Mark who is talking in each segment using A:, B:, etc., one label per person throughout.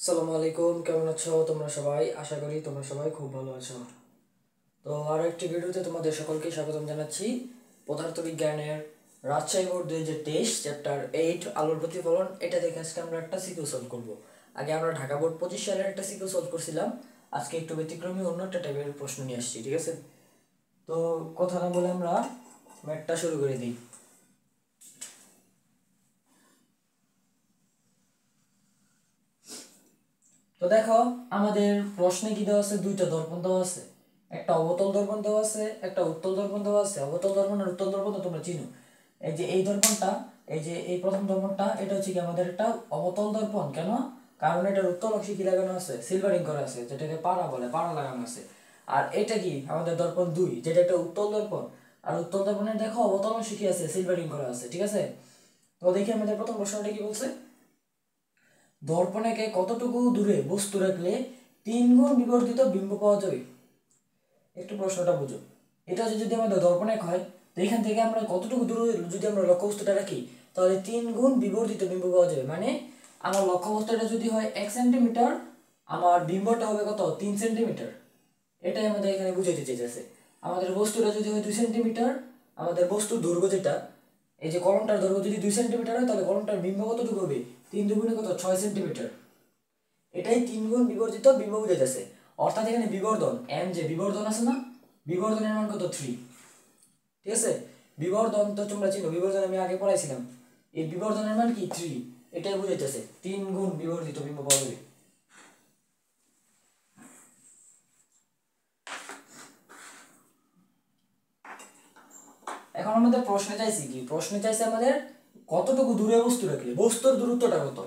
A: আসসালামু আলাইকুম, কেমন আছো তোমরা সবাই? আশা করি তোমরা সবাই খুব ভালো আছো। তো আরো একটি ভিডিওতে তোমাদের সকলকে স্বাগতম জানাচ্ছি। পদার্থবিজ্ঞানের রাজশাহী বোর্ড 2023 চ্যাপ্টার 8 আলোর প্রতিফলন, এটা দেখে আজকে আমরা একটা সিকিউ সলভ করব। আগে আমরা ঢাকা বোর্ড 25 সালের একটা সিকিউ সলভ করছিলাম, আজকে একটু ব্যতিক্রমী অন্য একটা টাইপের প্রশ্ন নিয়ে আসছি, ঠিক আছে? তো কথা না বলে আমরা ম্যাথটা শুরু করে দিই। তো দেখো, আমাদের প্রশ্নে কি দেওয়া আছে? দুইটা দর্পণ দেওয়া আছে, একটা অবতল দর্পণ দেওয়া আছে, একটা উত্তল দর্পণ দেওয়া আছে। অবতল দর্পণ আর উত্তল দর্পণ তো তোমরা চিনো। এই যে এই দর্পণটা, এই যে এই প্রথম দর্পণটা, এটা হচ্ছে কি আমাদের একটা অবতল দর্পণ। কেন? কারণ এটার উত্তল অংশে কি লাগানো আছে? সিলভারিং করা আছে, যেটাকে পাড়া বলে, পাড়া লাগানো আছে। আর এটা কি আমাদের দর্পণ 2, যেটা একটা উত্তল দর্পণ। আর উত্তল দর্পণের দেখো অবতল অংশে কি আছে? সিলভারিং করা আছে, ঠিক আছে? তো দেখি আমাদের প্রথম প্রশ্নটা কি বলছে। দর্পণেকে কতটুকু দূরে বস্তু রাখলে 3 গুণ বিবর্ধিত বিম্ব পাওয়া যাবে? একটু প্রশ্নটা বুঝো। এটা যদি আমাদের দর্পণেক হয়, তো এখান থেকে আমরা কতটুকু দূরে যদি আমরা লক্ষ্যবস্তুটা রাখি, তাহলে 3 গুণ বিবর্ধিত বিম্ব পাওয়া যাবে। মানে আমার লক্ষ্যবস্তুটা যদি হয় 1 সেন্টিমিটার, আমার বিম্বটা হবে কত? 3 সেন্টিমিটার। এটাই আমাদের এখানে বুঝাইতে চেয়েছে। আমাদের বস্তুটা যদি হয় 2 সেন্টিমিটার, আমাদের বস্তুর দৈর্ঘ্য যেটা, এই যে কলমটার দৈর্ঘ্য যদি 2 সেন্টিমিটার হয়, তাহলে কলমটার বিম্ব কতটুকু হবে? 3 দুগুণে কত? 6 সেন্টিমিটার। এটাই 3 গুণ বিবর্ধিত বিম্ব বুঝাইতেছে। অর্থাৎ এখানে বিবর্ধন, এম যে বিবর্ধন আছে না, বিবর্ধনের মান কত? 3। ঠিক আছে? বিবর্ধন তো তোমরা চিনো, বিবর্ধন আমি আগে পড়াইছিলাম। এই বিবর্ধনের মান কি? 3। এটাই বুঝাইতেছে 3 গুণ বিবর্ধিত বিম্ব পাওয়া যাবে। এখন আমাদের প্রশ্নে চাইছি কি? প্রশ্নে চাইছে আমাদের কতটুকু দূরে বস্তু রাখলে, বস্তুর দূরত্বটা কত?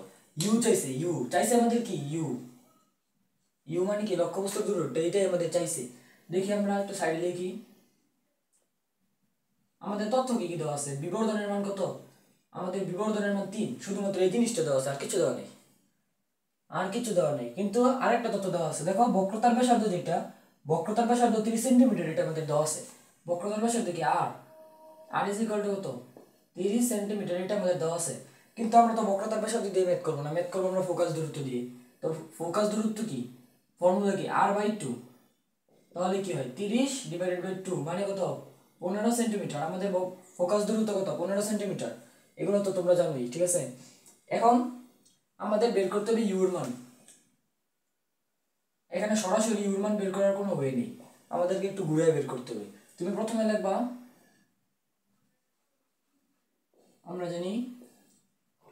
A: ইউ চাইছে, ইউ চাইছে আমাদের কি? ইউ। ইউ মানে কি? লক্ষ্যবস্তুর দূরত্ব, এটাই আমাদের চাইছে। দেখি আমরা একটু সাইডে লিখি। আমাদের তথ্য কি কি দেওয়া আছে? বিবর্ধনের মান কত? আমাদের বিবর্ধনের মান 3। শুধুমাত্র এই জিনিসটা দেওয়া আছে, আর কিছু দেওয়া নেই। আর কিছু দেওয়া নেই, কিন্তু আরেকটা তথ্য দেওয়া আছে। দেখো, বক্রতার ব্যাসার্ধ যেটা, বক্রতার ব্যাসার্ধ 30 সেন্টিমিটার, এটা আমাদের দেওয়া আছে। বক্রতার ব্যাসার্ধ কি? আর আর ইজ ইকুয়াল টু কত? 30 সেন্টিমিটার, এটা আমাদের দেওয়া আছে। কিন্তু আমরা তো বক্রতার ব্যাসার্ধ দিয়ে ম্যাথ করবো না, ম্যাথ করবো আমরা ফোকাস দূরত্ব দিয়ে। তো ফোকাস দূরত্ব কি? ফর্মুলা কি? r/2। তাহলে কি হয়? 30/2 মানে কত? 15 সেন্টিমিটার। আমাদের ফোকাস দূরত্ব কত? 15 সেন্টিমিটার। এগুলো তো তোমরা জানোই, ঠিক আছে? এখন আমাদের বের করতে হবে ইউর মান। এখানে সরাসরি ইউর মান বের করার কোনো ওয়ে নেই, আমাদেরকে একটু ঘুরে বের করতে হবে। তুমি প্রথমে লিখবা, আমরা জানি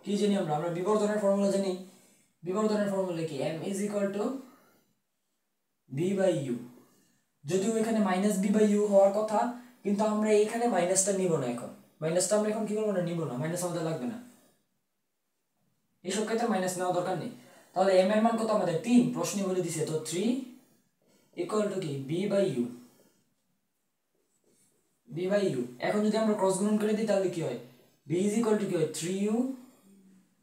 A: কি জানি, আমরা বিবর্ধনের ফর্মুলা জানি। বিবর্ধনের ফর্মুলা কি? m is equal to b/u। যদিও এখানে -b/u হওয়ার কথা, কিন্তু আমরা এখানে মাইনাসটা নিব না। এখন মাইনাসটা আমরা এখন কি করবো না? নিব না, মাইনাস আমাদের লাগবে না। এইসব ক্ষেত্রে মাইনাস নেওয়া দরকার নেই। তাহলে m এর মান কত আমাদের? 3, প্রশ্নে বলে দিছে। তো 3 ইকুয়াল টু কি? b/u। b/u। এখন যদি আমরা ক্রস গুণন করে দিই, তাহলে কি হয়? b ইজ ইকুয়াল টু কি হয়? 3u।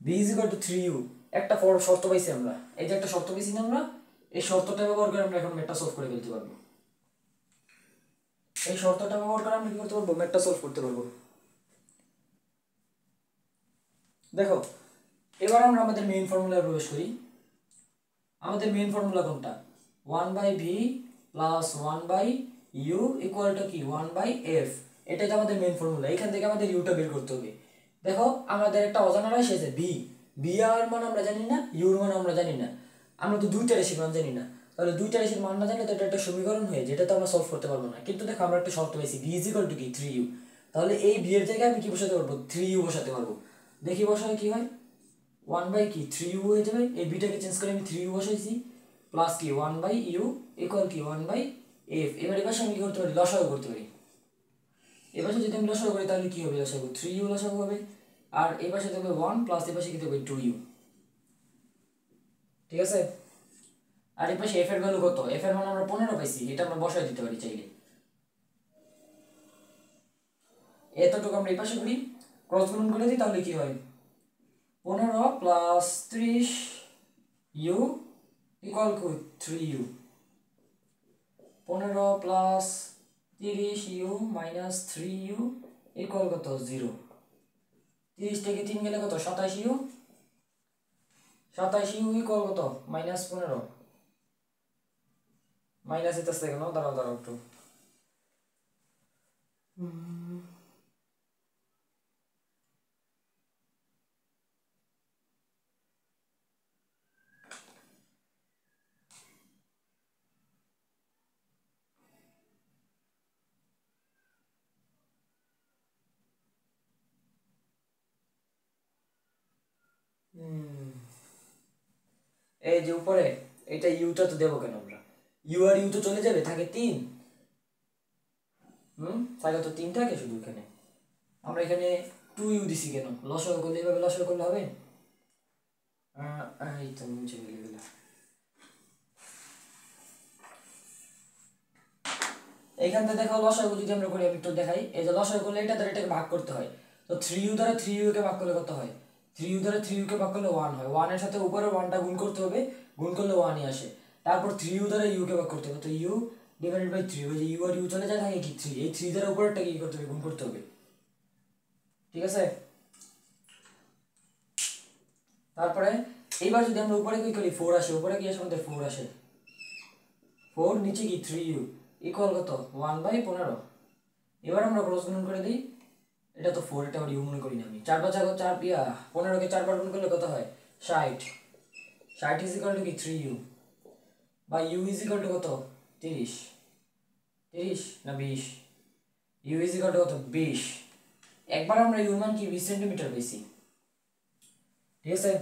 A: b is equal to 3u। একটা শর্ত পাইছি আমরা, এই যে একটা শর্ত পাইছি না আমরা, এই শর্তটা ব্যবহার করে আমরা এখন ম্যাথটা সলভ করে ফেলতে পারবো। এই শর্তটা ব্যবহার করে আমরা কি করতে পারবো? ম্যাথটা সলভ করতে পারবো। দেখো, এবার আমরা আমাদের মেইন ফর্মুলায় প্রবেশ করি। আমাদের মেইন ফর্মুলা কোনটা? 1/v plus 1/u equal to কি? 1/f। এটাই তো আমাদের মেইন ফর্মুলা। এখান থেকে আমাদের ইউটা বের করতে হবে। দেখো, আমাদের একটা অজানা রাশি আছে বি। বি আর মান আমরা জানি না, ইউর মান আমরা জানি না। আমরা তো দুইটা রাশির মান জানি না। তাহলে দুইটা রাশির মান না জানলে তো এটা একটা সমীকরণ হয়ে, যেটা তো আমরা সলভ করতে পারবো না। কিন্তু দেখো, আমরা একটা শর্ত পাইছি, বি ইজ ইকুয়াল টু কি? 3u। তাহলে এই বি এর জায়গায় আমি কি বসাতে পারবো? 3u বসাতে পারবো। দেখি বসালে কি হয়। 1/3u হয়ে যাবে। এই বিটাকে চেঞ্জ করে আমি 3u বসাইছি, প্লাস কি 1/u ইকুয়াল কি 1/f। এবার এবার আমি কি করতে পারি? লসাগু করতে পারি। এবার যদি আমি লসাগু করি, তাহলে কি হবে? লসাগু 3u লসাগু হবে। আর এই পাশে থাকবে 1 প্লাস এই পাশে কি থাকবে? 2u। ঠিক আছে? আর এই পাশে f এর ভ্যালু কত? f এর মান আমরা 15 পাইছি, এটা আমরা বসায় দিতে পারি চাইলে। এতটুকু আমরা এই পাশে করি, ক্রস গুণন করে দিই, তাহলে কি হয়? 15 plus 30u equal to 3u। 15 plus 30u minus 3u equal কত? 0। 30 থেকে 3 গেলে কত? 27u। 27 ইউ ইকুয়াল কত -15 মাইনাস এটা কেন দাঁড়াও একটু এই যে উপরে এটা ইউটা তো দেবো কেন আমরা ইউ আর ইউ তো চলে যাবে থাকে 3 থাকে তো 3 থাকে শুধু এখানে আমরা এখানে 2 ইউ দিছি কেন লসাগু করলে এভাবে লসাগু করলে হবে এই তো নিচে গেলে গেল এইখান থেকে দেখো লসাগু যদি আমরা করি আমি একটু দেখাই এই যে লসাগু করলে এটা দ্বারা এটাকে ভাগ করতে হয় তো 3u দ্বারা 3u কে ভাগ করলে কত হয় 3u দ্বারা 3u কে ভাগ করলে 1 হয় 1 এর সাথে উপরের 1টা গুণ করতে হবে গুণ করলে 1 ই আসে তারপর 3u দ্বারা u কে ভাগ করতে হবে তো u ডিভাইডেড বাই 3 ওই যে u আর u চলে যায় থাকে কি 3 এই 3 দ্বারা উপরেরটা কি করতে হবে গুণ করতে হবে ঠিক আছে তারপরে এইবার যদি আমরা উপরে কি করি 4 আসে উপরে কি আসে আমাদের 4 আসে 4 নিচে কি 3u ইকুয়াল কত 1/15 এবার আমরা ক্রস গুণ করে দিই এটা তো 4 এটা ইউ মনে করি না আমি 4 5 4 পিয়া 15 কে 4 বার গুণ করলে কত হয় 60 60 ইজ ইকুয়াল টু কি 3u বা u ইজ ইকুয়াল টু কত 30 30 না 20 u ইজ ইকুয়াল টু কত 20 একবার আমরা u মান কি 20 সেন্টিমিটার পেয়েছি ঠিক আছে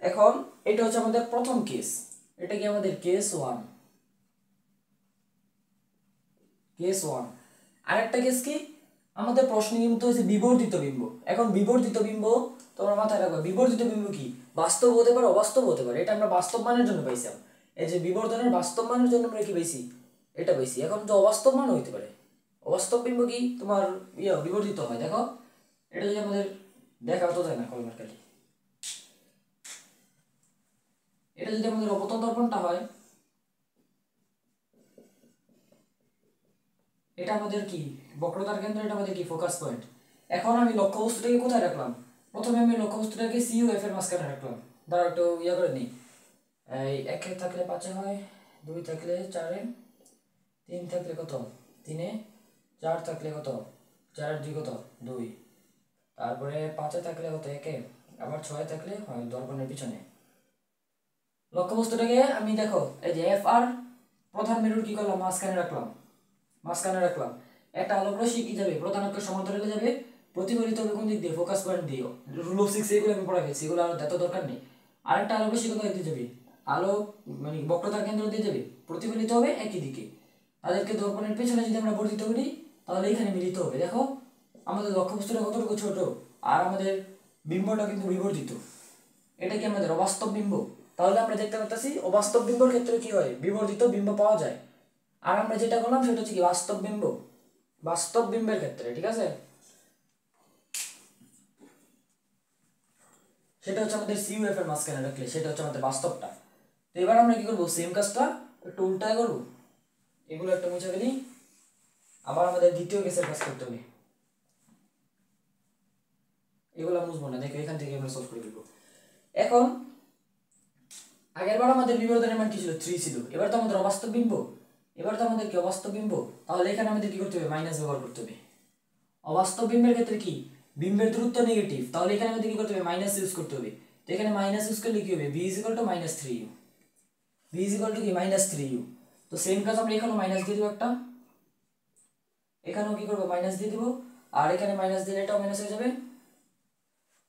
A: এখন এটা হচ্ছে আমাদের প্রথম কেস এটা কি আমাদের কেস 1 কেস 1 আরেকটা কেস কি আমাদের প্রশ্নে কিন্তু হচ্ছে বিবর্ধিত বিম্ব এখন বিবর্ধিত বিম্ব তোমরা মাথায় রাখবে বিবর্ধিত বিম্ব কি বাস্তব হতে পারে অবাস্তব হতে পারে এটা আমরা বাস্তব মানের জন্য পাইছিলাম এই যে বিবর্ধনের বাস্তব মানের জন্য আমরা কি পাইছি এটা পাইছি এখন তো অবাস্তব মান হতে পারে অবাস্তব বিম্ব কি তোমার বিবর্ধিত হয় দেখো এটা যদি আমাদের দেখা তো যায় না কলমের কালি এটা যদি আমাদের অবতল দর্পণটা হয় এটা আমাদের কি বক্রতার কেন্দ্র এটা আমাদের কি ফোকাস পয়েন্ট এখন আমি লক্ষ্যবস্তুটাকে কোথায় রাখলাম প্রথমে আমি লক্ষ্যবস্তুটাকে সিইউ এফ এর মাঝখানে রাখলাম দাঁড়া একটু করে নিই এই 1 থাকলে 5 হয় 2 থাকলে 4 3 থাকলে কত 3 4 থাকলে কত 4 2 কত 2 তারপরে 5 থাকলে কত 1 আবার 6 থাকলে হয় দর্পণের পিছনে লক্ষ্যবস্তুটাকে আমি দেখো এই যে এফ আর প্রধান মেরুর কি করলাম মাঝখানে রাখলাম একটা আলোক রশ্মি কি যাবে প্রধান অক্ষের সমান্তরালে যাবে প্রতিফলিত হবে কোন দিক দিয়ে ফোকাস পয়েন্ট দিয়ে রুল অফ 6 এগুলো আমি পড়া গেছি এগুলো আর এত দরকার নেই আরেকটা আলোক রশ্মি কোথায় দিয়ে যাবে আলো মানে বক্রতার কেন্দ্র দিয়ে যাবে প্রতিফলিত হবে একই দিকে তাদেরকে দর্পণের পেছনে যদি আমরা বর্ধিত করি তাহলে এখানে মিলিত হবে দেখো আমাদের লক্ষ্যবস্তুটা কতটুকু ছোট আর আমাদের বিম্বটা কিন্তু বিবর্ধিত এটা কি আমাদের অবাস্তব বিম্ব তাহলে আমরা দেখতে পাচ্ছি অবাস্তব বিম্বর ক্ষেত্রে কি হয় বিবর্ধিত বিম্ব পাওয়া যায় আর আমরা যেটা করলাম সেটা হচ্ছে কি বাস্তব বিম্বের ক্ষেত্রে ঠিক আছে সেটা হচ্ছে আমাদের সিইউএফ এর মাঝখানে রাখলে সেটা হচ্ছে আমাদের বাস্তবটা তো এবার আমরা কি করবো সেম কাজটা একটু উল্টায় করবো এগুলো একটা মুছে ফেলি আবার আমাদের দ্বিতীয় কেসের কাজ করতে হবে এগুলো মুছবো না দেখো এখান থেকে আমরা সলভ করে দেবো এখন আগের বার আমাদের বিবর্ধনের মান কি ছিল 3 ছিল এবার তো আমাদের অবাস্তব বিম্ব এবার তো আমাদের কি অবাস্তব বিম্ব তাহলে এখানে আমাদের কি করতে হবে মাইনাস ব্যবহার করতে হবে অবাস্তব বিম্বের ক্ষেত্রে কি বিম্বের দূরত্ব নেগেটিভ তাহলে এখানে আমাদের কি করতে হবে মাইনাস ইউজ করতে হবে তো এখানে মাইনাস ইউজ করলে কি হবে b = -3u b = কি -3u তো সেম কাজ আমরা এখানেও মাইনাস দিয়ে দেব একটা এখানেও কি করব মাইনাস দিয়ে দেব আর এখানে মাইনাস দিলে এটাও মাইনাস হয়ে যাবে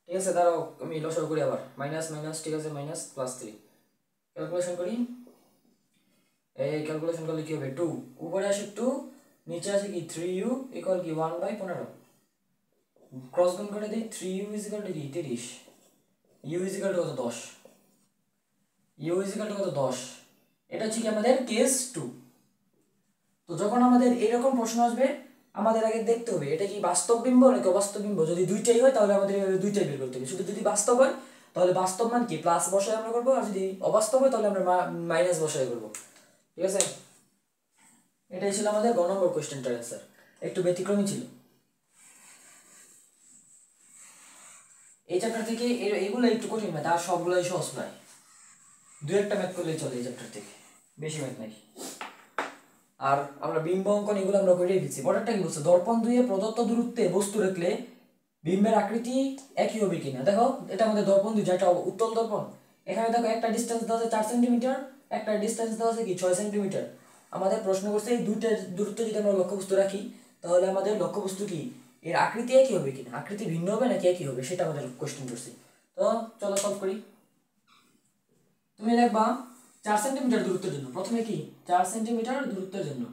A: ঠিক আছে দাঁড়াও আমি লসাগু করি আবার মাইনাস মাইনাস ঠিক আছে মাইনাস +3 ক্যালকুলেশন করি এই ক্যালকুলেশন করলে কি হবে 2 উপরে আসে 2 নিচে আসে কি 3u = কি 1/15 ক্রস গুণ করে দেই 3u = কি 30 u = কত 10 u = কত 10 এটা হচ্ছে কি আমাদের কেস 2 তো যখন আমাদের এরকম প্রশ্ন আসবে আমাদের আগে দেখতে হবে এটা কি বাস্তব বিম্ব নাকি অবাস্তব বিম্ব যদি দুইটাই হয় তাহলে আমাদের দুইটাই বের করতে হবে শুধু যদি বাস্তব হয় তাহলে বাস্তব মান কি প্লাস বসায় আমরা করব আর যদি অবাস্তব হয় তাহলে আমরা মাইনাস বসায় করব ঠিক আছে এটাই ছিল আমাদের গ নম্বর কোশ্চেনটার অ্যানসার একটু ব্যতিক্রমী ছিল এই চ্যাপ্টার থেকে এগুলো একটু কঠিন ম্যাথ, আর সবগুলোই সহজ নয়, দু একটা ম্যাথ করলেই চলে এই চ্যাপ্টার থেকে, বেশি ম্যাথ নাই। আর আমরা বিম্ব অঙ্কন এগুলো আমরা করেই ফেলছি। পরেরটা কি বলছে, দর্পণ দুইয়ে প্রদত্ত দূরত্বে বস্তু রাখলে বিম্বের আকৃতি একই হবে কিনা। দেখো এটা আমাদের দর্পণ দুই, যেটা উত্তল দর্পণ। এখানে দেখো একটা ডিস্টেন্স দেওয়া আছে 4 সেন্টিমিটার, একটা ডিস্টেন্স দেওয়া আছে কি 6 সেন্টিমিটার। আমাদের প্রশ্ন করছে এই দুইটার দূরত্ব যদি আমরা লক্ষ্যবস্তু রাখি, তাহলে আমাদের লক্ষ্যবস্তু কি এর আকৃতি একই হবে কিনা, আকৃতি ভিন্ন হবে নাকি একই হবে, সেটা আমাদের কোশ্চেন করছে। তো চলো সলভ করি। তুমি দেখবা 4 সেন্টিমিটার দূরত্বের জন্য প্রথমে কি 4 সেন্টিমিটার দূরত্বের জন্য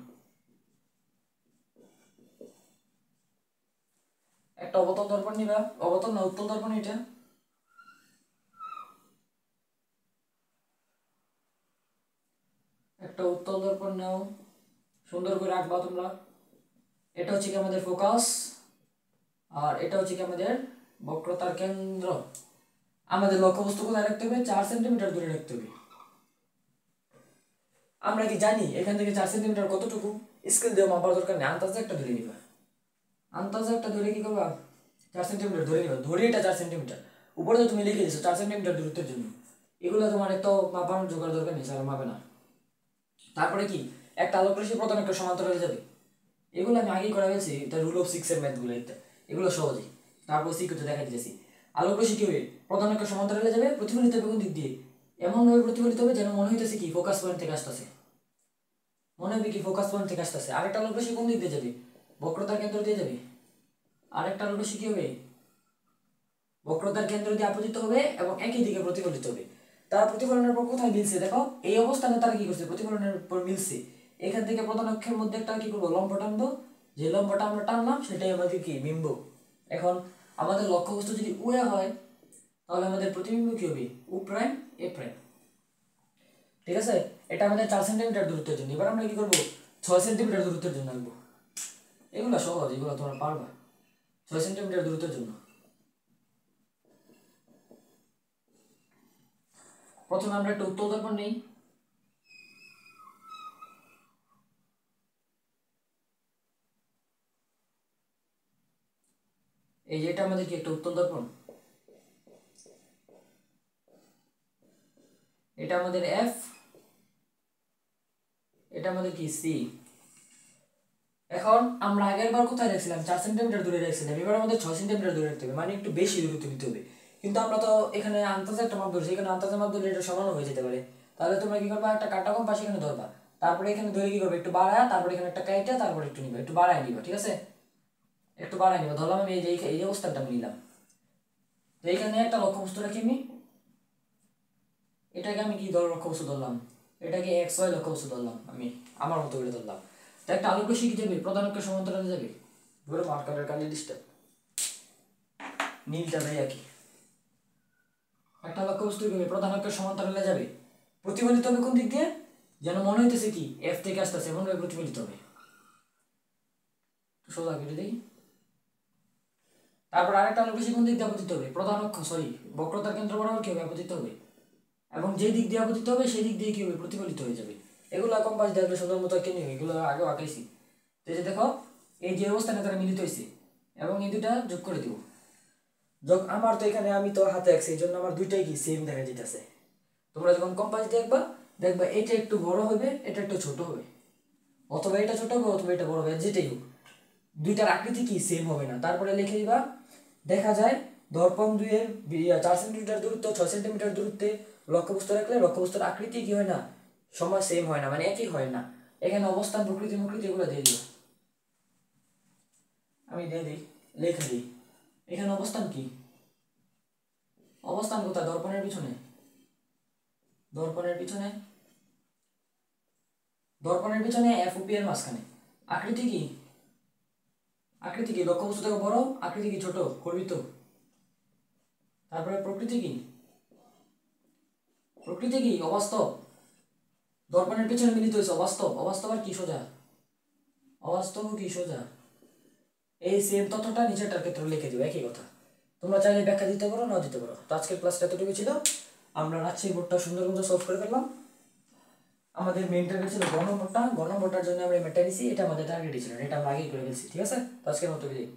A: একটা অবতল দর্পণ নিবা, অবতল না উত্তল দর্পণ, এটা একটা উত্তল দর্পণ নাও, সুন্দর করে রাখবা তোমরা। এটা হচ্ছে কি আমাদের ফোকাস, আর এটা হচ্ছে কি আমাদের বক্রতার কেন্দ্র। আমাদের লক্ষ্যবস্তু কোথায় রাখতে হবে, 4 সেন্টিমিটার দূরে রাখতে হবে। আমরা কি জানি এখান থেকে 4 সেন্টিমিটার কতটুকু, স্কেল দিয়ে মাপার দরকার নেই, আন্দাজে একটা ধরে নিবা। আন্দাজে একটা ধরে কি করবা, 4 সেন্টিমিটার ধরে নিবা, ধরে এটা 4 সেন্টিমিটার। উপরে তো তুমি লিখে দিছো 4 সেন্টিমিটার দূরত্বের জন্য, এগুলো তোমার এত মাপানোর জোগাড় দরকার নেই, স্যার মাপে না। তারপরে কি একটা আলোক রশ্মি প্রথম একটা সমান্তরালে যাবে, এগুলো আমি আগেই করা ফেলছি, এটা রুল অফ 6 এর ম্যাথগুলো, এগুলো সহজেই। তারপর সিকিউতে দেখা দিতেছি আলোক রশ্মি কি হবে, প্রধান একটা সমান্তরালে যাবে, প্রতিফলিত হবে কোন দিক দিয়ে, এমনভাবে প্রতিফলিত হবে যেন মনে হইতেছে কি ফোকাস পয়েন্ট থেকে আসতেছে, মনে হবে কি ফোকাস পয়েন্ট থেকে আসতেছে। আরেকটা আলোক রশ্মি কোন দিক দিয়ে যাবে, বক্রতার কেন্দ্র দিয়ে যাবে। আরেকটা আলোক রশ্মি কি হবে, বক্রতার কেন্দ্র দিয়ে আপতিত হবে এবং একই দিকে প্রতিফলিত হবে। তার প্রতিফলনের পর কোথায় মিলছে, দেখো এই অবস্থানে তারা কি করছে, প্রতিফলনের পর মিলছে। এখান থেকে প্রধান অক্ষের মধ্যে একটা কি করবো, লম্ব টানবো, যে লম্বটা আমরা টানলাম সেটাই আমাদের কি বিম্ব। এখন আমাদের লক্ষ্যবস্তু যদি ও হয়, তাহলে আমাদের প্রতিবিম্ব কি হবে, ও প্রাইম এ প্রাইম। ঠিক আছে, এটা আমাদের 4 সেন্টিমিটার দূরত্বের জন্য। এবার আমরা কি করবো, 6 সেন্টিমিটার দূরত্বের জন্য আনবো। এগুলো সহজ, এগুলো তোমরা পারবা। 6 সেন্টিমিটার দূরত্বের জন্য প্রথমে আমরা একটা উত্তল দর্পণ নেই। এই যে এটা আমাদের কি একটা উত্তল দর্পণ, এটা আমাদের এফ, এটা আমাদের কি সি। এখন আমরা আগের বার কোথায় রাখছিলাম, 4 সেন্টিমিটার দূরে রাখছিলাম, এবার আমাদের 6 সেন্টিমিটার দূরে রাখতে হবে, মানে একটু বেশি দূরত্ব নিতে হবে। কিন্তু আমরা তো এখানে আন্দাজে একটা মাপ ধরছি, এখানে আন্দাজে মাপ ধরলে এটা সমানও হয়ে যেতে পারে। তাহলে তোমরা কি করবা, একটা কাটা কম্পাস এখানে ধরবা, তারপরে এখানে ধরে কি করবে, একটু বাড়ায়, তারপরে এখানে একটা কাইটা, তারপরে একটু নিবা, একটু বাড়ায় নিবা। ঠিক আছে, একটু বাড়ায় নিবা। ধরলাম আমি এই যে অবস্থানটা আমি নিলাম, তো এইখানে একটা লক্ষ্যবস্তু রাখি আমি, এটাকে আমি কি ধর লক্ষ্যবস্তু ধরলাম, এটাকে এক্স ওয়াই লক্ষ্যবস্তু ধরলাম, আমি আমার মতো করে ধরলাম। তো একটা আলোক রশ্মি কি যাবে, প্রধান অক্ষের সমান্তরালে যাবে, ধরে মার্কারের কালি ডিস্টার্ব নীলটা দেয় আর কি। একটা লক্ষ্যবস্তু কি প্রধান অক্ষের সমান্তরালে যাবে, প্রতিফলিত হবে কোন দিক দিয়ে, যেন মনে হইতেছে কি এফ থেকে আসতেছে, এমনভাবে প্রতিফলিত হবে। সোজা কেটে দিই। তারপর আরেকটা আলোক রশ্মি কোন দিক দিয়ে আপতিত হবে, প্রধান অক্ষ সরি বক্রতার কেন্দ্র বরাবর কি হবে, আপতিত হবে, এবং যে দিক দিয়ে আপতিত হবে সেই দিক দিয়ে কি হবে, প্রতিফলিত হয়ে যাবে। এগুলো কম্পাস দেখলে সুন্দর মতো এঁকে নিবে, এগুলো আগেও আঁকাইছি। তো এই যে দেখো এই যে অবস্থানে তারা মিলিত হয়েছে, এবং এই দুটা যোগ করে দিব। যোগ আমার তো এখানে আমি তো হাতে আঁকছি, এই জন্য আমার দুইটাই কি সেম দেখা যেতেছে। তোমরা যখন কম্পাস দেখবা, দেখবা এটা একটু বড় হবে, এটা একটু ছোট হবে, অথবা এটা ছোট হবে অথবা এটা বড় হবে, যেটাই হোক দুইটার আকৃতি কি সেম হবে না। তারপরে লিখে দিবা, দেখা যায় দর্পণ দুইয়ের 4 সেন্টিমিটার দূরত্ব 6 সেন্টিমিটার দূরত্বে লক্ষ্যবস্তু রাখলে লক্ষ্যবস্তুর আকৃতি কি হয় না, সময় সেম হয় না, মানে একই হয় না। এখানে অবস্থান প্রকৃতি এগুলো দিয়ে দিও, আমি দিয়ে দিই, লিখে দিই। এখানে অবস্থান কি, অবস্থান কোথায়, দর্পণের পিছনে, দর্পণের পিছনে, দর্পণের পিছনে এফ ও পি এর মাঝখানে। আকৃতি কি, আকৃতি কি লক্ষ্যবস্তু থেকে বড়, আকৃতি কি ছোট, করবি তো। তারপরে প্রকৃতি কি, প্রকৃতি কি অবাস্তব, দর্পণের পিছনে মিলিত হয়েছে অবাস্তব, অবাস্তব আর কি সোজা, অবাস্তব কি সোজা। এই সেম তথ্যটা নিচেরটার ক্ষেত্রে লিখে দিও, একই কথা। তোমরা চাইলে ব্যাখ্যা দিতে পারো, না দিতে পারো। তো আজকের ক্লাসটা এতটুকু ছিল, আমরা রাজশাহী বোর্ডটা সুন্দর মতো সলভ করে ফেললাম। আমাদের মেইন টার্গেট ছিল গ নম্বরটা, গ নম্বরটার জন্য আমরা মেটা নিছি, এটা আমাদের টার্গেট ছিল, এটা আমরা আগেই করে ফেলছি। ঠিক আছে, তো আজকের মতো বিদায়।